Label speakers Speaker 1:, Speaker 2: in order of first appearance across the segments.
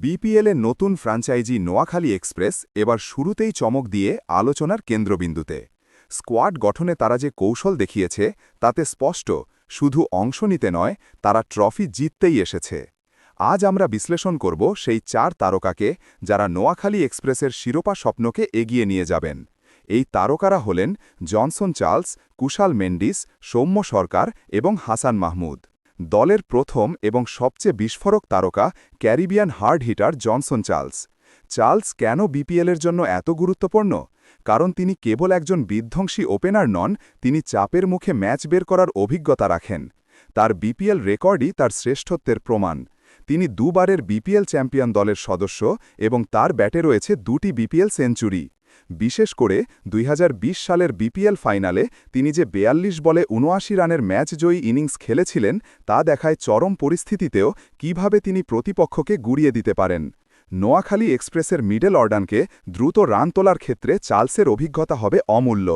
Speaker 1: বিপিএলের নতুন franchise Noakhali express এবার শুরুতেই চমক দিয়ে আলোচনার কেন্দ্রবিন্দুতে। স্কোয়াড গঠনে তারা যে কৌশল দেখিয়েছে তাতে স্পষ্ট শুধু অংশ নিতে নয়, তারা ট্রফি জিততেই এসেছে। আজ আমরা বিশ্লেষণ করব সেই 4 তারকাকে যারা নোয়াখালী এক্সপ্রেসের শিরোপা স্বপ্নকে এগিয়ে নিয়ে যাবেন। এই তারকারা হলেন জনসন চার্লস, কুশাল মেন্ডিস, সৌম্য সরকার এবং হাসান মাহমুদ। দলের প্রথম এবং সবচেয়ে বিস্ফোরক তারকা Caribbean hard hitter Johnson Charles কেন বিপিএলের জন্য এত গুরুত্বপূর্ণ? কারণ তিনি কেবল একজন বিধ্বংসী ওপেনার নন, তিনি চাপের মুখে ম্যাচ বের করার অভিজ্ঞতা রাখেন। তার বিপিএল রেকর্ডই তার শ্রেষ্ঠত্বের প্রমাণ। তিনি দুবারের বিপিএল চ্যাম্পিয়ন দলের সদস্য এবং তার ব্যাটে রয়েছে 2টি বিপিএল সেঞ্চুরি। বিশেষ করে 2020 সালের বিপিএল ফাইনালে তিনি যে 42 বলে 79 রানের ম্যাচ জয়ী ইনিংস খেলেছিলেন তা দেখায় চরম পরিস্থিতিতেও কিভাবে তিনি প্রতিপক্ষকে গুড়িয়ে দিতে পারেন। নোয়াখালী এক্সপ্রেসের মিডল অর্ডারকে দ্রুত রান তোলার ক্ষেত্রে চার্লসের অভিজ্ঞতা হবে অমূল্য।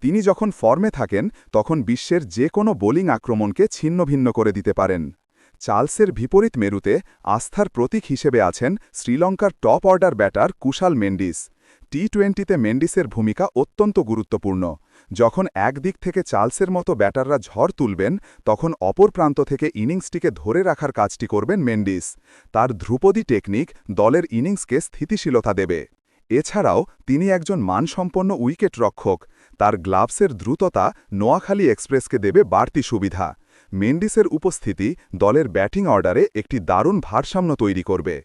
Speaker 1: তিনি যখন ফর্মে থাকেন তখন বিশ্বের যে কোনো বোলিং আক্রমণকে ছিন্নভিন্ন করে দিতে পারেন। চার্লসের বিপরীত মেরুতে আস্থার প্রতীক হিসেবে আছেন শ্রীলঙ্কার top order batter Kusal Mendis. টি-20তে মেন্ডিসের ভূমিকা অত্যন্ত গুরুত্বপূর্ণ। যখন একদিক থেকে চার্লসের মতো ব্যাটাররা ঝড় তুলবেন, তখন অপর প্রান্ত থেকে ইনিংসটিকে ধরে রাখার কাজটি করবেন মেন্ডিস। তার ধ্রুপদী টেকনিক দলের ইনিংসকে স্থিতিশীলতা দেবে। এছাড়াও তিনি একজন মানসম্পন্ন উইকেট রক্ষক। তার গ্লাভসের দ্রুততা নোয়াখালী এক্সপ্রেসকে দেবে বাড়তি সুবিধা। মেন্ডিসের উপস্থিতি দলের ব্যাটিং অর্ডারে একটি দারুণ ভারসাম্য তৈরি করবে।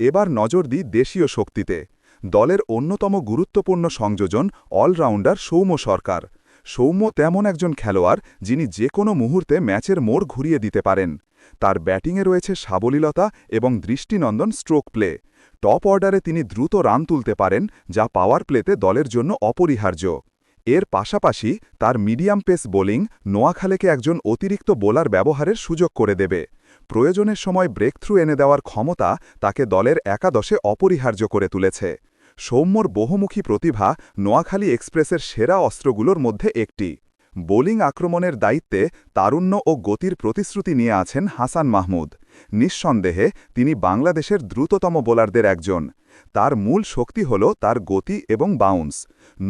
Speaker 1: এবার নজর দিই দেশীয় শক্তিতে। দলের অন্যতম গুরুত্বপূর্ণ সংযোজন অলরাউন্ডার সৌম্য সরকার। সৌম্য তেমন একজন খেলোয়াড় যিনি যে কোনো মুহূর্তে ম্যাচের মোড় ঘুরিয়ে দিতে পারেন। তার ব্যাটিংয়ে রয়েছে সাবলীলতা এবং দৃষ্টিনন্দন স্ট্রোক প্লে। টপ অর্ডারে তিনি দ্রুত রান তুলতে পারেন, যা পাওয়ার প্লেতে দলের জন্য অপরিহার্য। এর পাশাপাশি তার মিডিয়াম পেস বোলিং নোয়াখালীকে একজন অতিরিক্ত বোলার ব্যবহারের সুযোগ করে দেবে। প্রয়োজনের সময় ব্রেক থ্রু এনে দেওয়ার ক্ষমতা তাকে দলের একাদশে অপরিহার্য করে তুলেছে। সৌম্যর বহুমুখী প্রতিভা নোয়াখালী এক্সপ্রেসের সেরা অস্ত্রগুলোর মধ্যে একটি। বোলিং আক্রমণের দায়িত্বে তারুণ্য ও গতির প্রতিশ্রুতি নিয়ে আছেন হাসান মাহমুদ। নিঃসন্দেহে তিনি বাংলাদেশের দ্রুততম বোলারদের একজন। তার মূল শক্তি হল তার গতি এবং বাউন্স।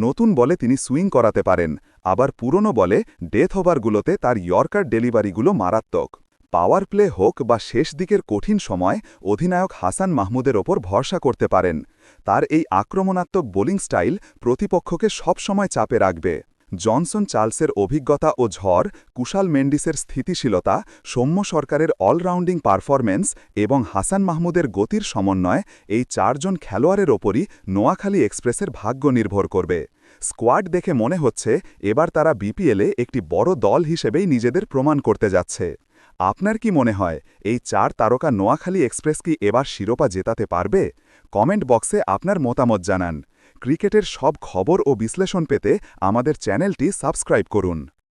Speaker 1: নতুন বলে তিনি সুইং করাতে পারেন, আবার পুরনো বলে ডেথ ওভারগুলোতে তার ইয়র্কার ডেলিভারিগুলো মারাত্মক। পাওয়ার প্লে হোক বা শেষ দিকের কঠিন সময় অধিনায়ক হাসান মাহমুদের ওপর ভরসা করতে পারেন। তার এই আক্রমণাত্মক বোলিং স্টাইল প্রতিপক্ষকে সবসময় চাপে রাখবে। জনসন চার্লসের অভিজ্ঞতা ও ঝড়, কুশাল মেন্ডিসের স্থিতিশীলতা, সৌম্য সরকারের অলরাউন্ডিং পারফরম্যান্স এবং হাসান মাহমুদের গতির সমন্বয় এই 4 জন খেলোয়াড়ের ওপরই নোয়াখালী এক্সপ্রেসের ভাগ্য নির্ভর করবে। স্কোয়াড দেখে মনে হচ্ছে এবার তারা বিপিএলে একটি বড় দল হিসেবেই নিজেদের প্রমাণ করতে যাচ্ছে। আপনার কি মনে হয় এই 4 তারকা নোয়াখালী এক্সপ্রেস কি এবার শিরোপা জেতাতে পারবে? কমেন্ট বক্সে আপনার মতামত জানান। ক্রিকেটের সব খবর ও বিশ্লেষণ পেতে আমাদের চ্যানেলটি সাবস্ক্রাইব করুন।